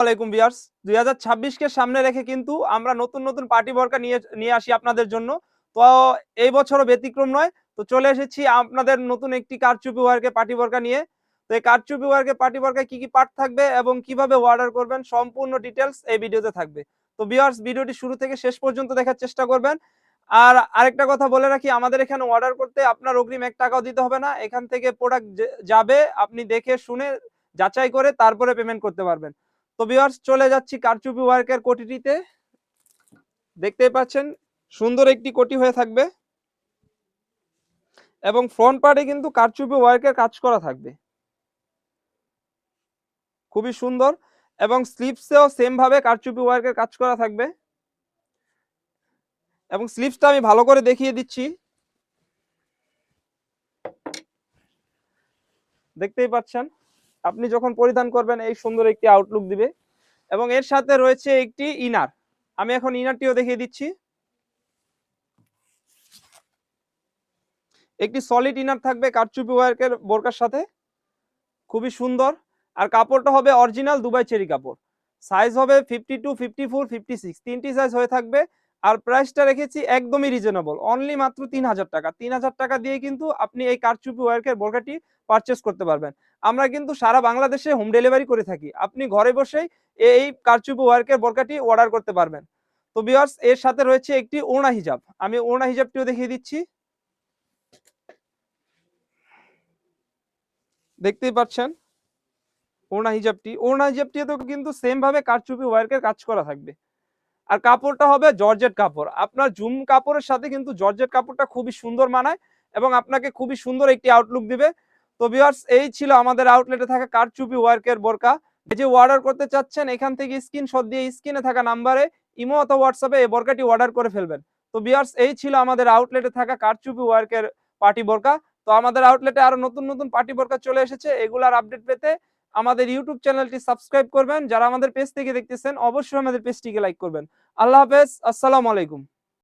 আলাইকুম ভিউয়ার্স, 2026 কে সামনে রেখে কিন্তু আমরা নতুন নতুন পার্টি বোরকা নিয়ে আসি আপনাদের জন্য। তো এই বছরও ব্যতিক্রম নয়। তো চলে এসেছি আপনাদের নতুন একটি কারচুপি ওয়ার্কের পার্টি বোরকা নিয়ে। তো এই কারচুপি ওয়ার্কের পার্টি বোরকায় কি কি পার্ট থাকবে এবং কিভাবে অর্ডার করবেন সম্পূর্ণ ডিটেইলস এই ভিডিওতে থাকবে। তো ভিউয়ার্স, ভিডিওটি শুরু থেকে শেষ পর্যন্ত দেখার চেষ্টা করবেন। আর আরেকটা কথা বলে রাখি, আমাদের এখানে অর্ডার করতে আপনার অগ্রিম 1 টাকাও দিতে হবে না। এখান থেকে প্রোডাক্ট যাবে, আপনি দেখে শুনে যাচাই করে তারপরে পেমেন্ট করতে পারবেন। তো ভিউয়ার্স, চলে যাচ্ছি কারচুপি ওয়ার্কের কোটিটিতে। দেখতেই পাচ্ছেন সুন্দর একটি কোটি হয়ে থাকবে এবং ফ্রন্ট পার্টে কিন্তু কারচুপি ওয়ার্কের কাজ করা থাকবে, খুবই সুন্দর। এবং স্লিপসেও সেম ভাবে কারচুপি ওয়ার্কের কাজ করা থাকবে। এবং স্লিপসটা আমি ভালো করে দেখিয়ে দিচ্ছি। দেখতেই পাচ্ছেন, আপনি যখন পরিধান করবেন এই সুন্দর একটি আউটলুক দিবে। এবং এর সাথে রয়েছে একটি ইনার। আমি এখন ইনারটিও দেখিয়ে দিচ্ছি। একটি সলিড ইনার থাকবে কারচুপি ওয়ার্কের বোরকার সাথে, খুবই সুন্দর। আর কাপড়টা হবে অরিজিনাল দুবাই চেরি কাপড়। সাইজ হবে 52, 54, 56, তিনটি সাইজ হয়ে থাকবে। আর প্রাইসটা রেখেছি একদমই রিজনেবল, অনলি মাত্র 3000 টাকা। 3000 টাকা দিয়ে কিন্তু আপনি এই কারচুপি ওয়ার্কের বোরকাটি পারচেস করতে পারবেন। আমরা কিন্তু সারা বাংলাদেশে হোম ডেলিভারি করে থাকি, আপনি ঘরে বসেই এই কারচুপি ওয়ার্কের বোরকাটি অর্ডার করতে পারবেন। তো ভিউয়ার্স, এর সাথে রয়েছে একটি ওড়না হিজাব। আমি ওড়না হিজাবটিও দেখিয়ে দিচ্ছি। দেখতেই পাচ্ছেন ওড়না হিজাবটিতে কিন্তু সেম ভাবে কারচুপি ওয়ার্কের কাজ করা থাকবে। আর কাপড়টা হবে জর্জেট কাপড়। আপনার জুম কাপড়ের সাথে কিন্তু জর্জেট কাপড়টা খুবই সুন্দর মানায় এবং আপনাকে খুবই সুন্দর একটি আউটলুক দিবে। তো ভিউয়ার্স, এই ছিল আমাদের আউটলেটে থাকা কারচুপি ওয়ার্কের বোরকা। যে অর্ডার করতে চাচ্ছেন এখান থেকে স্ক্রিনশট দিয়ে স্ক্রিনে থাকা নাম্বারে ইমো অথবা হোয়াটসঅ্যাপে এই বোরকাটি অর্ডার করে ফেলবেন। তো ভিউয়ার্স, এই ছিল আমাদের আউটলেটে থাকা কারচুপি ওয়ার্কের পার্টি বোরকা। তো আমাদের আউটলেটে আরো নতুন নতুন পার্টি বোরকা চলে এসেছে। এগুলার আপডেট পেতে আমাদের ইউটিউব চ্যানেলটি সাবস্ক্রাইব করবেন। যারা আমাদের পেজ থেকে দেখতেছেন অবশ্যই আমাদের পেজটিকে লাইক করবেন। আল্লাহ হাফেজ, আসসালামু আলাইকুম।